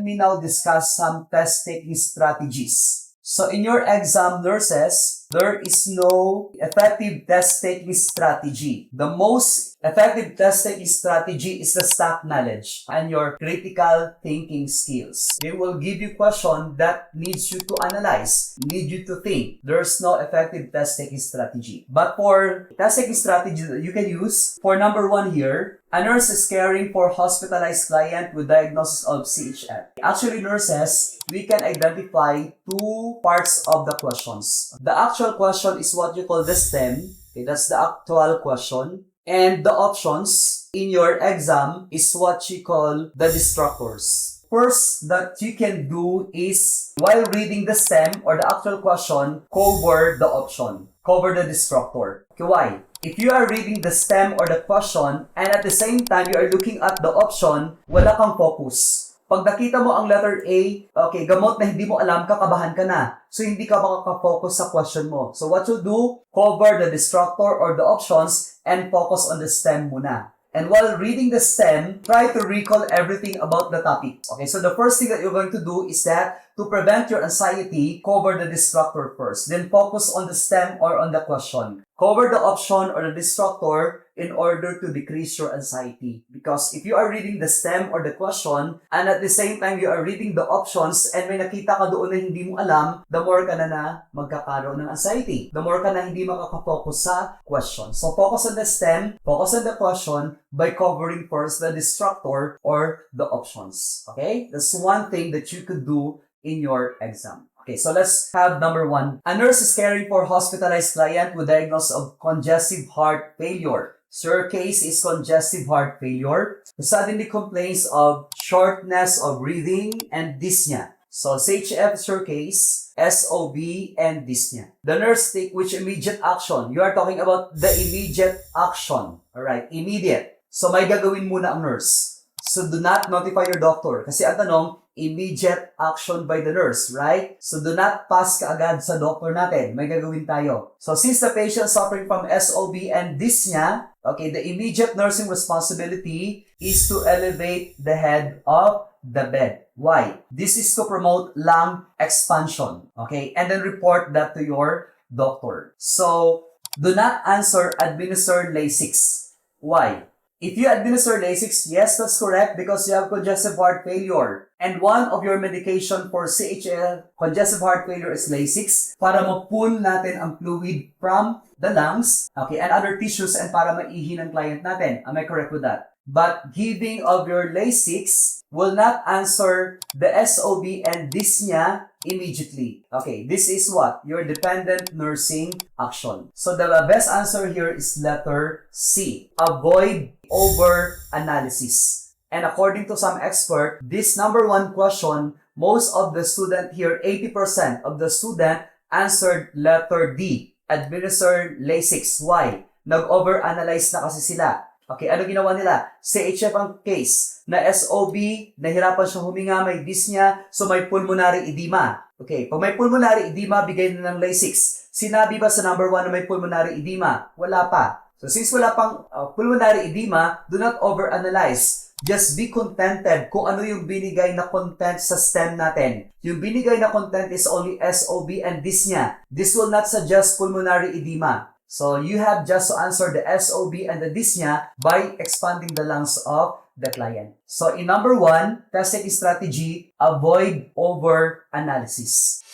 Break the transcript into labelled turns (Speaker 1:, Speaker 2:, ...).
Speaker 1: me now discuss some test taking strategies. So in your exam, nurses, there is no effective test taking strategy. The most effective test taking strategy is the stock knowledge and your critical thinking skills. They will give you question that needs you to analyze, need you to think. There's no effective test taking strategy. But for test taking strategy that you can use, for number 1 here, a nurse is caring for hospitalized client with diagnosis of CHF. Actually, nurses, we can identify 2 parts of the questions. The actual question is what you call the STEM. Okay, that's the actual question. And the options in your exam is what you call the distractors. First that you can do is, while reading the STEM or the actual question, cover the option. Cover the distractor. Okay, why? If you are reading the STEM or the question and at the same time you are looking at the option, wala kang focus. Pag nakita mo ang letter A, okay, gamot na hindi mo alam, kakabahan ka na. So, hindi ka makaka-focus sa question mo. So, what you do, cover the distractor or the options and focus on the STEM muna. And while reading the STEM, try to recall everything about the topic. Okay, so the first thing that you're going to do is that to prevent your anxiety, cover the distractor first. Then focus on the STEM or on the question. Cover the option or the distractor in order to decrease your anxiety. Because if you are reading the STEM or the question, and at the same time you are reading the options, and may nakita ka doon na hindi mo alam, the more ka na magkakaroon ng anxiety. The more ka na hindi makaka-focus sa question. So focus on the STEM, focus on the question by covering first the distractor or the options. Okay? That's one thing that you could do in your exam. Okay, so let's have number 1. A nurse is caring for hospitalized client with diagnosis of congestive heart failure. So your case is congestive heart failure. Who suddenly complains of shortness of breathing and dyspnea. So CHF is your case, SOB, and dyspnea. The nurse take which immediate action? You are talking about the immediate action. Alright, immediate. So may gagawin muna ang nurse. So do not notify your doctor. Kasi ang tanong, immediate action by the nurse, right? So do not pass kaagad sa doctor natin. May gagawin tayo. So since the patient suffering from SOB and dyspnea, okay, the immediate nursing responsibility is to elevate the head of the bed. Why? This is to promote lung expansion. Okay? And then report that to your doctor. So do not administer Lasix. Why? If you administer Lasix, yes, that's correct because you have congestive heart failure. And one of your medication for CHL, congestive heart failure, is Lasix para ma-pull natin ang fluid from the lungs, okay, and other tissues and para maihi ng client natin. Am I correct with that? But giving of your Lasix will not answer the SOB and dyspnea immediately. Okay, this is what? Your dependent nursing action. So the best answer here is letter C. Avoid over-analysis. And according to some expert, this number 1 question, most of the student here, 80% of the student answered letter D. Administer Lasix. Why? Nag-over-analyze na kasi sila. Okay, ano ginawa nila? CHF ang case na SOB, nahirapan siya huminga, may dyspnea, so may pulmonary edema. Okay, pag may pulmonary edema, bigay na ng Lasix. Sinabi ba sa number 1 na may pulmonary edema? Wala pa. So since wala pang pulmonary edema, do not overanalyze. Just be contented kung ano yung binigay na content sa STEM natin. Yung binigay na content is only SOB and dyspnea. This will not suggest pulmonary edema. So you have just to answer the SOB and the dyspnea by expanding the lungs of the client. So in number 1, test taking strategy, avoid over-analysis.